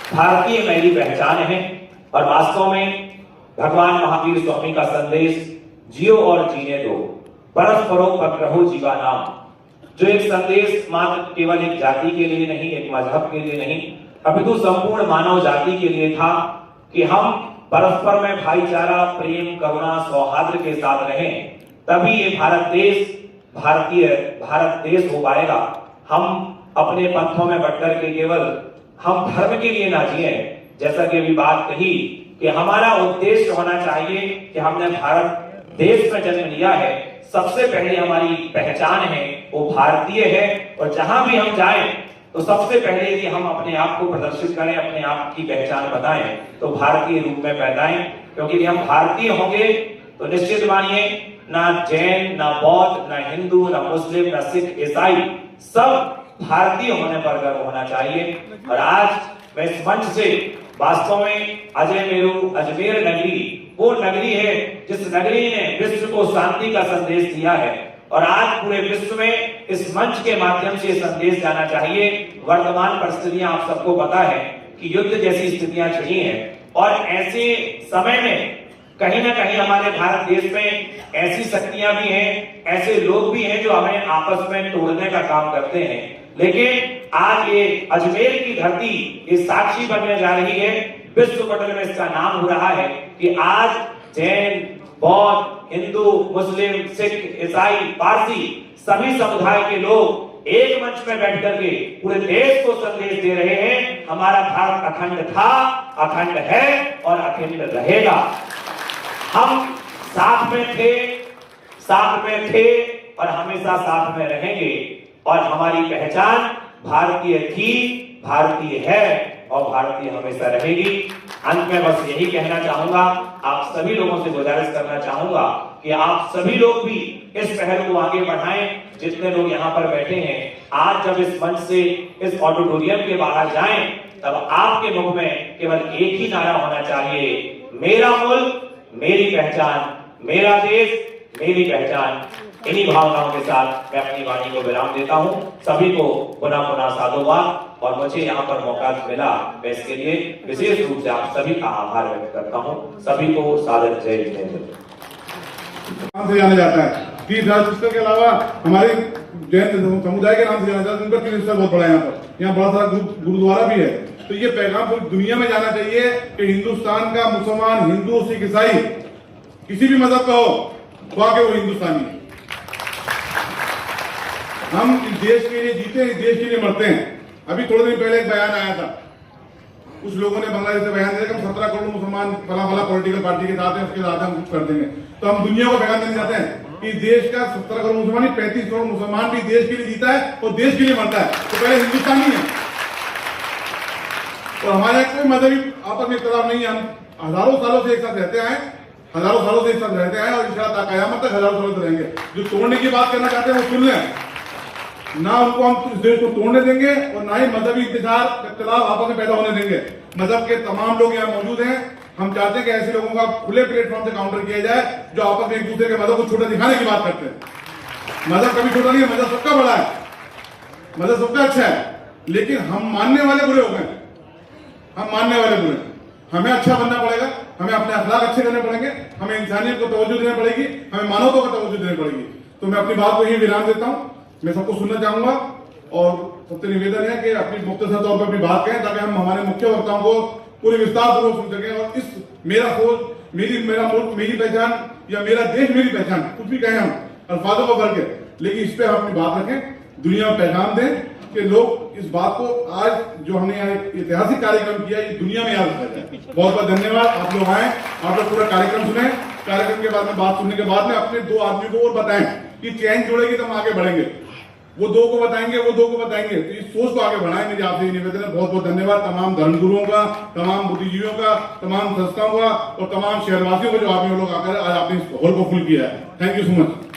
भारतीय मेरी पहचान है और वास्तव में भगवान महावीर स्वामी का संदेश जियो और जीने दो, परस्परो पकड़ो जीवा नाम, जो एक संदेश मात्र केवल एक जाति के लिए नहीं, एक मजहब के लिए नहीं, अपितु संपूर्ण मानव जाति के लिए था कि हम परस्पर में भाईचारा, प्रेम, करुणा, सौहार्द के साथ रहें, तभी ये भारत देश हो पाएगा। हम अपने पंथों में बंटकर के केवल हम धर्म के लिए ना जिए, जैसा कि अभी बात कही कि हमारा उद्देश्य होना चाहिए कि हमने भारत देश में जन्म लिया है, सबसे पहले हमारी पहचान है वो भारतीय है, और जहां भी हम जाएं तो सबसे पहले यदि हम अपने आप को प्रदर्शित करें, अपने आप की पहचान बताएं तो भारतीय रूप में पैदाएं, क्योंकि यदि हम भारतीय होंगे तो निश्चित मानिए ना जैन, ना बौद्ध, ना हिंदू, ना मुस्लिम, ना सिख, ईसाई, सब भारतीय होने पर गर्व होना चाहिए। और आज मैं इस मंच से वास्तव में अजमेर नगरी वो नगरी है जिस नगरी ने विश्व को शांति का संदेश दिया है, और आज पूरे विश्व में इस मंच के माध्यम से संदेश जाना चाहिए। वर्तमान परिस्थितियां आप सबको पता है कि युद्ध जैसी स्थितियां छिड़ी हैं, और ऐसे समय में कहीं ना कहीं हमारे भारत देश में ऐसी शक्तियां भी हैं, ऐसे लोग भी हैं जो हमें आपस में तोड़ने का काम करते हैं। लेकिन आज ये अजमेर की धरती ये साक्षी बनने जा रही है, विश्व पटल में इसका नाम हो रहा है कि आज जैन, बौद्ध, हिंदू, मुस्लिम, सिख, ईसाई, पारसी सभी समुदाय के लोग एक मंच में बैठ करके पूरे देश को संदेश दे रहे हैं, हमारा भारत अखंड था, अखंड है और अखंड रहेगा। हम साथ में थे और हमेशा साथ में रहेंगे, और हमारी पहचान भारतीय थी, भारतीय है और भारतीय हमेशा रहेगी। अंत में बस यही कहना चाहूंगा, आप सभी लोगों से गुजारिश करना चाहूंगा कि आप सभी लोग भी इस पहल को आगे बढ़ाएं। जितने लोग यहाँ पर बैठे हैं, आज जब इस मंच से इस ऑडिटोरियम के बाहर जाएं, तब आपके मुख में केवल एक ही नारा होना चाहिए, मेरा मुल्क, मेरी पहचान, मेरा देश, मेरी पहचान। इन्हीं भावनाओं के साथ मैं अपनी वाणी को विराम देता हूं। सभी को पुनः साधुवाद, और मुझे यहाँ पर मौका मिला, मैं इसके लिए विशेष रूप से आप सभी का आभार व्यक्त करता हूं। सभी को सादर जय हिंद। नाम से जाना जाता है कि धर्मस्थल के अलावा हमारे जैन समुदाय के नाम से जाना जाता है, उनका तीर्थस्थल बहुत बड़ा यहाँ बड़ा सारा गुरुद्वारा भी है। तो ये पैगाम पूरी दुनिया में जाना चाहिए कि हिंदुस्तान का मुसलमान, हिंदू, सिख, ईसाई किसी भी मजहब का हो, तो आके वो हिंदुस्तानी है। हम इस देश के लिए जीते हैं, इस देश के लिए मरते हैं। अभी थोड़े दिन पहले एक बयान आया था, कुछ लोगों ने बांग्लादेश से बयान दिया कि हम 17 करोड़ मुसलमान फला पॉलिटिकल पार्टी के साथ हैं, उसके साथ हम कुछ कर देंगे। तो हम दुनिया को पैगाम देना चाहते हैं कि देश का 17 करोड़ मुसलमान, 35 करोड़ मुसलमान भी देश के लिए जीता है और देश के लिए मरता है, तो पहले हिंदुस्तानी है। और हमारे कोई मजहबी आपस में इख्तिलाफ नहीं है, हम हजारों सालों से एक साथ रहते आए, और इंशाअल्लाह क़यामत तक हजारों सालों से रहेंगे। जो तोड़ने की बात करना चाहते हैं वो सुन लें, ना उनको हम इस देश को तोड़ने देंगे और ना ही मजहबी इख्तिलाफ आपस में पैदा होने देंगे। मजहब के तमाम लोग यहाँ मौजूद हैं, हम चाहते हैं कि ऐसे लोगों का खुले प्लेटफॉर्म से काउंटर किया जाए जो आपस में एक दूसरे के मजहब को छोटा दिखाने की बात करते हैं। मजहब कभी छोटा नहीं है, मजहब सबका बड़ा है, मजहब सबका अच्छा है, लेकिन हम मानने वाले बुरे हो गए, हमें अच्छा बनना पड़ेगा, हमें अपने अखलाक अच्छे करने पड़ेंगे, हमें इंसानियत को तवज्जो देनी पड़ेगी, हमें मानवता को तवज्जो देनी पड़ेगी। तो मैं अपनी बात को यही विराम देता हूँ। मैं सबको सुनना चाहूंगा और सबसे निवेदन है कि अपनी मुख्तसर तौर पर अपनी बात कहें, ताकि हम हमारे मुख्य वक्ताओं को पूरे विस्तार पूर्वक सुन सकें। और इस मेरा सोच, मेरा मुल्क, मेरी पहचान, या मेरा देश, मेरी पहचान, कुछ भी कहें हम अल्फाजों को भर के, लेकिन इस पे हम अपनी बात रखें, दुनिया में पैगाम दें कि लोग इस बात को, आज जो हमने यहाँ एक ऐतिहासिक कार्यक्रम किया, ये दुनिया में याद रखा जाए। बहुत बहुत धन्यवाद। आप लोग आए, आप लोग पूरा कार्यक्रम सुने, कार्यक्रम के बाद में बात सुनने के बाद में अपने 2 आदमी को और बताएं कि चैन जोड़ेगी तो हम आगे बढ़ेंगे, वो 2 को बताएंगे, तो इस सोच को आगे बढ़ाएं। मेरी आपसे निवेदन है। बहुत बहुत धन्यवाद तमाम धर्मगुरुओं का, तमाम बुद्धिजीवियों का, तमाम संस्थाओं का और तमाम शहरवासियों को जो आप लोग आकर आज आपने इस हॉल को फुल किया है। Thank you so much.